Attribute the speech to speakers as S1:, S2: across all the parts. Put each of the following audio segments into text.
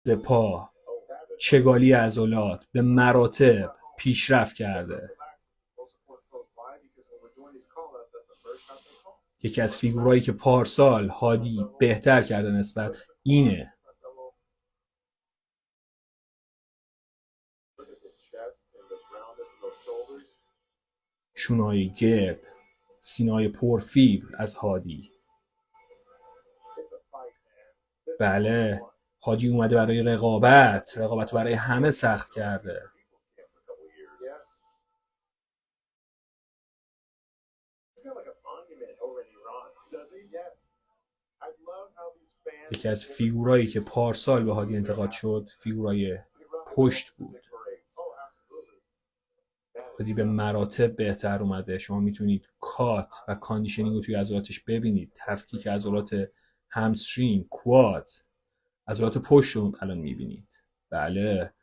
S1: پا، چگالی عضلات به مراتب پیشرفت کرده. یکی از فیگورایی که پارسال هادی بهتر کرده نسبت اینه. شونای گرد، سینای پرفیبر از هادی. بله، هادی اومده برای رقابت رو برای همه سخت کرده. یکی از فیگورایی که پارسال به هادی انتقاد شد فیگورای پشت بود. هادی به مراتب بهتر اومده. شما میتونید کات و کاندیشنینگ رو توی عضلاتش ببینید. تفکیک عضلات همسترینگ، کواد، عضلات پشت رو الان میبینید. بله،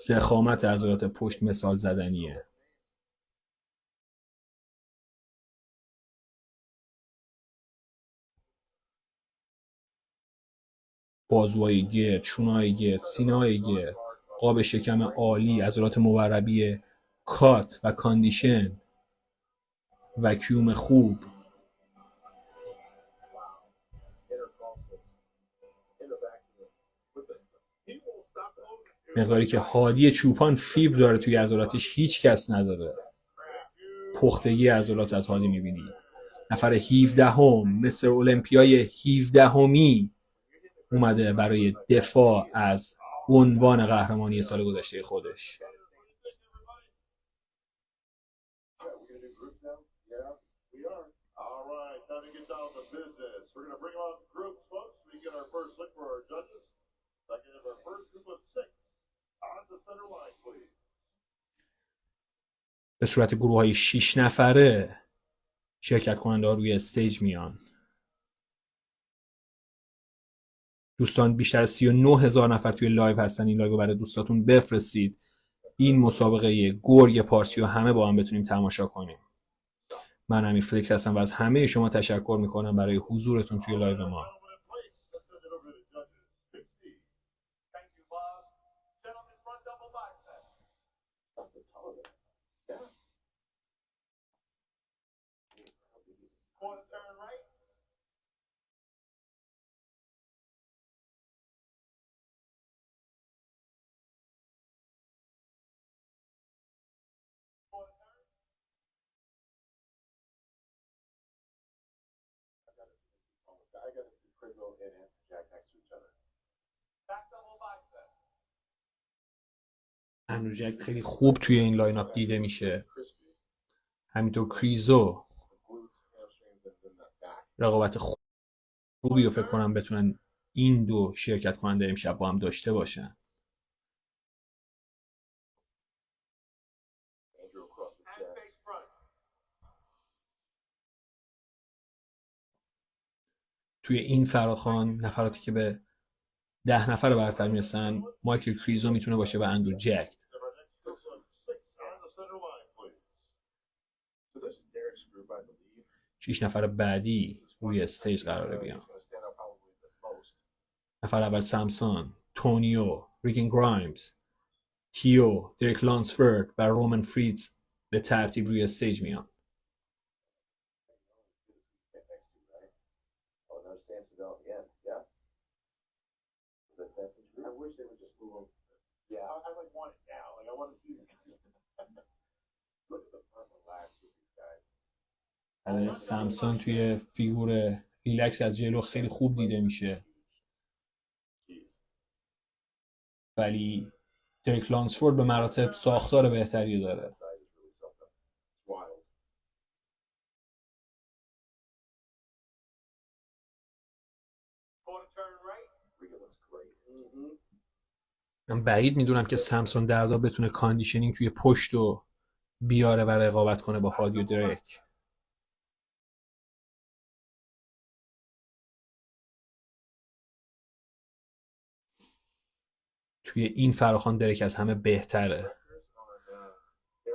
S1: ضخامت عضلات پشت مثال زدنیه. بازوهای گرد، شونه‌های گرد، سینه‌های گرد، قاب شکم عالی، عضلات موربی کات و کاندیشن، وکیوم خوب. مقداری که هادی چوپان فیبر داره توی عضلاتش هیچ کس نداره. پختگی عضلات از هادی میبینید. نفر 17 مثل المپیای 17 اومده برای دفاع از عنوان قهرمانی سال گذشته خودش. به صورت گروه های 6 نفره شرکت کننده ها روی استیج میان. دوستان بیشتر از 39,000 نفر توی لایو هستن. این لایو رو برای دوستاتون بفرستید. این مسابقه گرگ پارسی رو همه با هم بتونیم تماشا کنیم. من امیر فلکس هستم و از همه شما تشکر میکنم برای حضورتون توی لایو ما. اندرو جک خیلی خوب توی این لاین اپ دیده میشه. همینطور کریزو. رقابت خوبی رو فکر کنم بتونن این دو شرکت کننده امشب با هم داشته باشن. توی این فراخوان نفراتی که به 10 نفر برتر میرسن مایکل کریزو میتونه باشه و اندرو جک. 6 نفر بعدی روی استیج قراره بیان. نفر اول سامسون، تونیو، ریگن گرایمز، تیو، دریک لانسفورد و رومن فریدز به ترتیب روی استیج میان. سامسون توی فیگور ریلکس از جلو خیلی خوب دیده میشه، ولی دریک لانگسفورد به مراتب ساختار بهتری داره. من بعید میدونم که سامسون دردا بتونه کاندیشنینگ توی پشت رو بیاره و رقابت کنه با هادی و دریک. توی این فراخوان دریک از همه بهتره.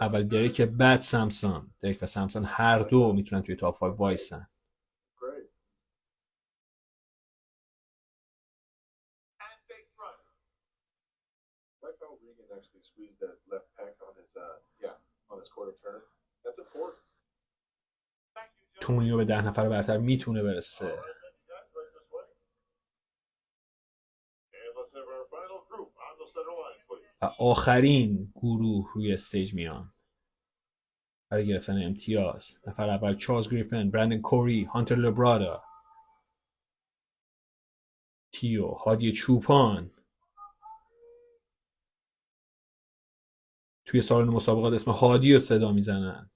S1: اول دریک بعد سامسون. دریک و سامسون هر دو میتونن توی تاپ 5 وایسن. تونیو به 10 نفر برتر میتونه برسه. و آخرین گروه روی استیج میان برای گرفتن امتیاز. نفر اول چارلز گریفن، برندن کوری، هانتر لبرادا، تیو، هادی چوپان. توی سالن مسابقات اسم هادی رو صدا میزنن.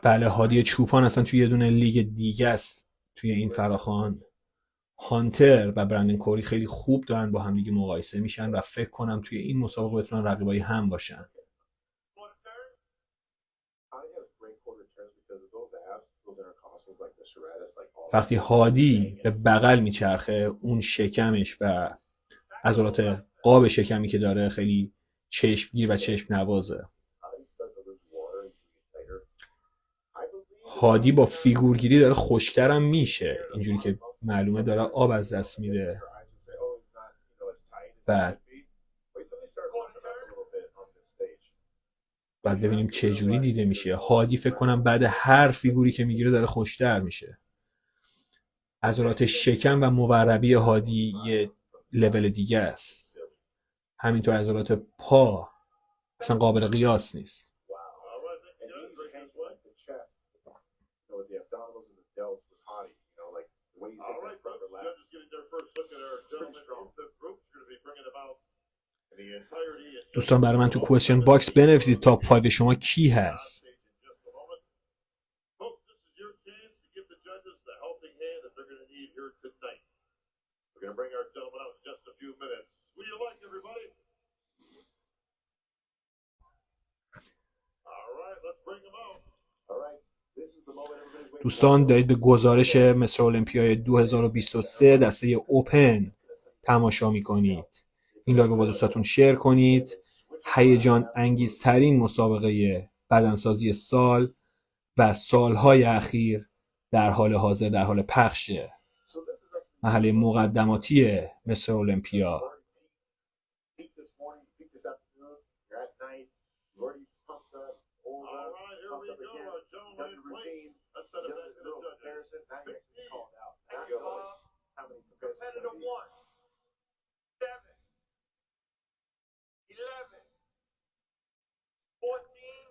S1: بله، هادی چوپان اصلا توی یه دونه لیگ دیگه است توی این فراخوان. هانتر و برندن کوری خیلی خوب دارن با هم دیگه مقایسه میشن و فکر کنم توی این مسابقه بتونن رقیبای هم باشن. وقتی هادی به بغل میچرخه، اون شکمش و عضلات قاب شکمی که داره خیلی چشمگیر و چشم نوازه. هادی با فیگورگیری داره خشک‌ترم میشه، اینجوری که معلومه داره آب از دست میده. بعد ببینیم چه جوری دیده میشه. هادی فکر کنم بعد هر فیگوری که میگیره داره خشک‌تر میشه. عضلات شکم و موربی هادی یه لول دیگه است. همینطور عضلات پا اصلا قابل قیاس نیست. دوستان برای من تو کوئسچن باکس بنویسید تا پای شما کی هست. دوستان دارید به گزارش مصر المپیای 2023 دسته اوپن تماشا میکنید. این لایو با دوستاتون شیر کنید. هیجان انگیزترین مسابقه بدنسازی سال و سالهای اخیر در حال حاضر در حال پخشه. مرحله مقدماتی مصر المپیا.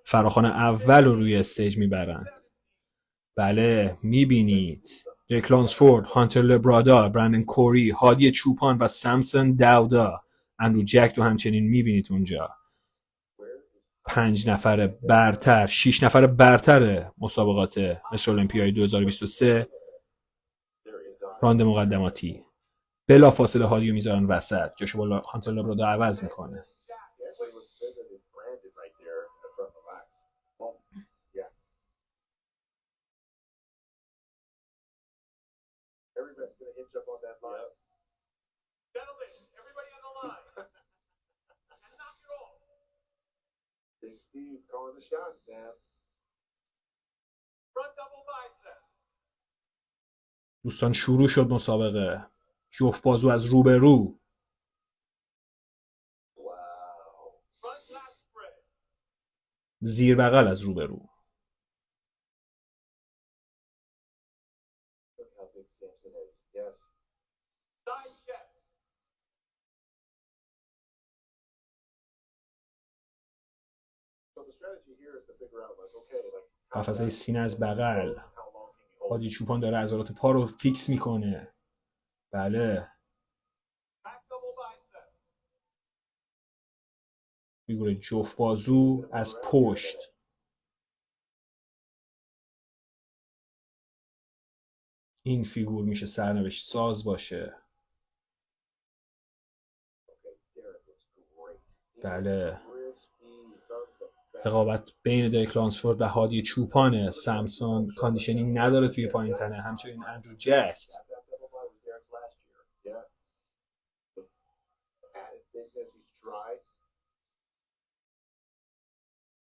S1: فراخوان اول رو روی استیج میبرن. بله میبینید ریک لانسفورد، هانتر لبرادا، برندن کوری، هادی چوپان و سامسون داودا. اندرو جک تو همچنین میبینید اونجا. 5 نفر برتر، 6 نفر برتر مسابقات مصر المپیای 2023 راند مقدماتی. بلا فاصله هادیو میذارن وسط، جاشو با هانتر لبرادا عوض میکنه. دوستان شروع شد مسابقه. جفت بازو از روبرو. زیر بغل از روبرو. قفسه سینه از بغل. هادی چوپان داره عضلات پا رو فیکس میکنه. بله. فیگور جفت بازو از پشت. این فیگور میشه سرنوشت ساز باشه. بله. رقابت بین دریک لانسفورد و هادی چوپانه. سامسون کاندیشنینگ نداره توی پایین تنه، همچنین اندرو جک.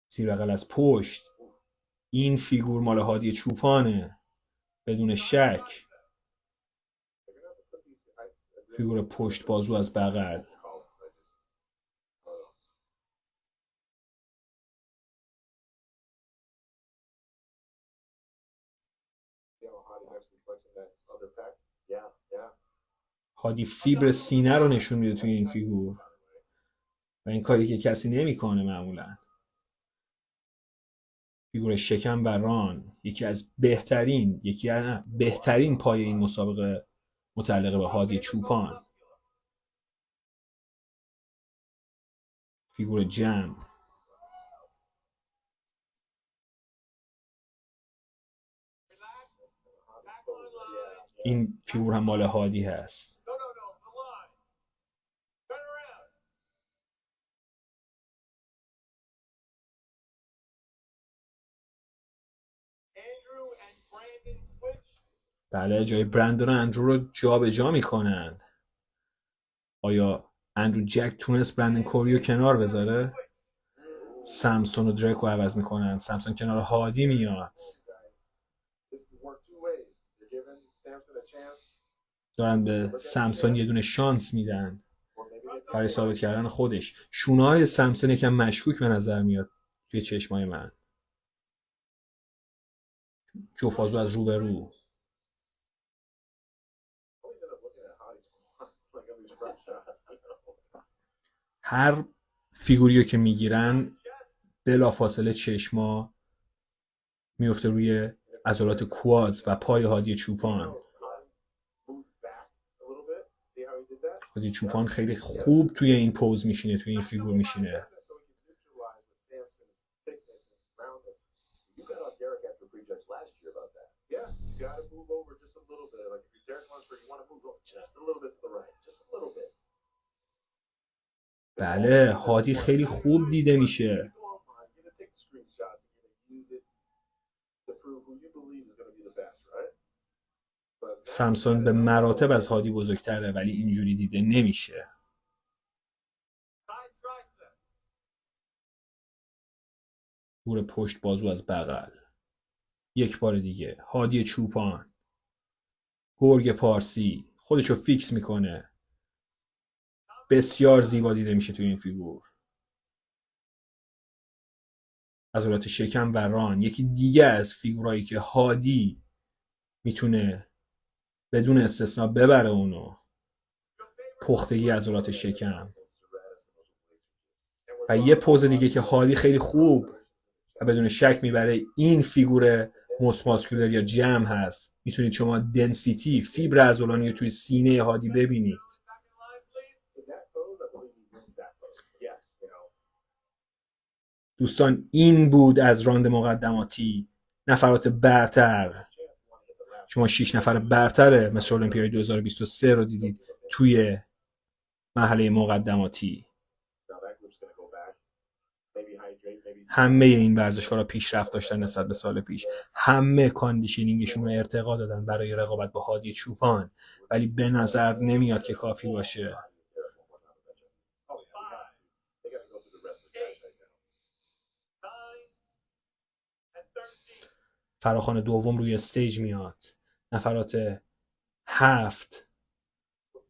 S1: زیر بغل از پشت. این فیگور مال هادی چوپانه بدون شک. فیگور پشت بازو از بغل. هادی فیبر سینه رو نشون میده توی این فیگور و این کاری که کسی نمیکنه معمولا. فیگور شکم و ران یکی از بهترین پای این مسابقه متعلق به هادی چوپان. فیگور جمع. این فیگور هم مال هادی هست. بله، جای برندون و اندرو رو جا به جا میکنن. آیا اندرو جک تونست برندن کوریو کنار بذاره؟ سامسون و دریک رو عوض میکنن. سامسون کنار هادی میاد. دارن به سامسون یه دونه شانس میدن برای ثابت کردن خودش. شونه های سامسون یکم مشکوک به نظر میاد توی چشمای من. جفازو از روبرو. هر فیگوریو که میگیرن بلافاصله چشما میفته روی عضلات کوادز و پای هادی چوپان. هادی چوپان خیلی خوب توی این پوز میشینه، توی این فیگور میشینه. بله، هادی خیلی خوب دیده میشه. سامسون به مراتب از هادی بزرگتره ولی اینجوری دیده نمیشه. دور پشت بازو از بغل. یک بار دیگه هادی چوپان، گرگ پارسی خودشو فیکس میکنه. بسیار زیبا دیده میشه توی این فیگور. عضلات شکم و ران یکی دیگه از فیگورایی که هادی میتونه بدون استثنا ببره اونو. پختگی عضلات شکم. و یه پوز دیگه که هادی خیلی خوب و بدون شک میبره این فیگور موسماسکولر یا جمع هست. میتونید شما دنسیتی فیبر عضلانی رو توی سینه هادی ببینید. دوستان این بود از راند مقدماتی. نفرات برتر. شما 6 نفر برتر مثل المپیای 2023 رو دیدید توی مرحله مقدماتی. همه این ورزشکارا پیشرفت داشتن نسبت به سال پیش. همه کاندیشنینگشون رو ارتقا دادن برای رقابت با هادی چوپان، ولی به نظر نمیاد که کافی باشه. فراخوان دوم روی استیج میاد. نفرات 7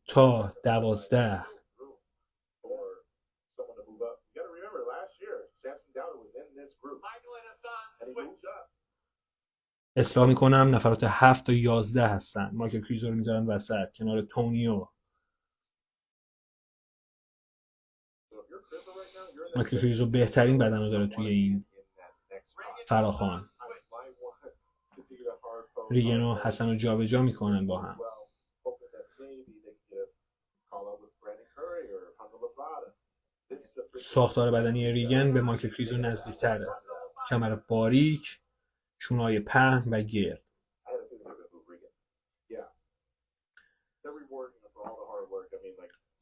S1: تا 12. اصلاح میکنم، نفرات 7 تا 11 هستن. مایکل کریزو رو میذارن وسط کنار تونیو. مایکل کریزو بهترین بدن رو داره توی این فراخوان. ریگن و حسن رو جا به جا میکنن با هم. ساختار بدنی ریگن به مایکل کریزو نزدیکتره. کمر باریک، شونه‌های پهن و گرد.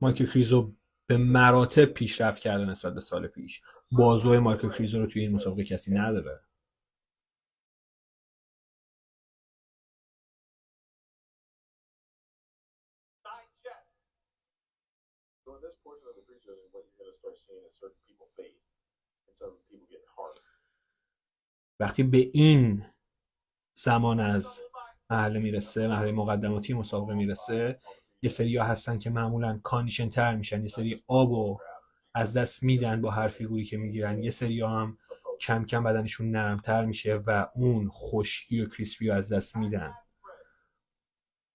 S1: مایکل کریزو به مراتب پیشرفت کرده نسبت به سال پیش. بازوی مایکل کریزو رو توی این مسابقه کسی نداره. وقتی به این زمان از مرحله مقدماتی مسابقه میرسه، یه سری ها هستن که معمولا کاندیشن تر میشن، یه سری آبو از دست میدن با هر فیگوری که میگیرن، یه سری ها هم کم کم بدنشون نرمتر میشه و اون خشکی و کریسپی رو از دست میدن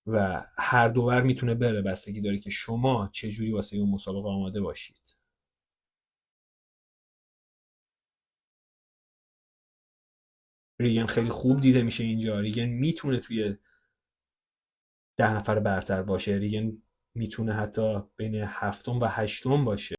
S1: و هر دوور میتونه بره، بستگی داره که شما چجوری واسه اون مسابقه آماده باشید. ریگن خیلی خوب دیده میشه اینجا. ریگن میتونه توی 10 نفر برتر باشه. ریگن میتونه حتی بین 7 و 8 باشه.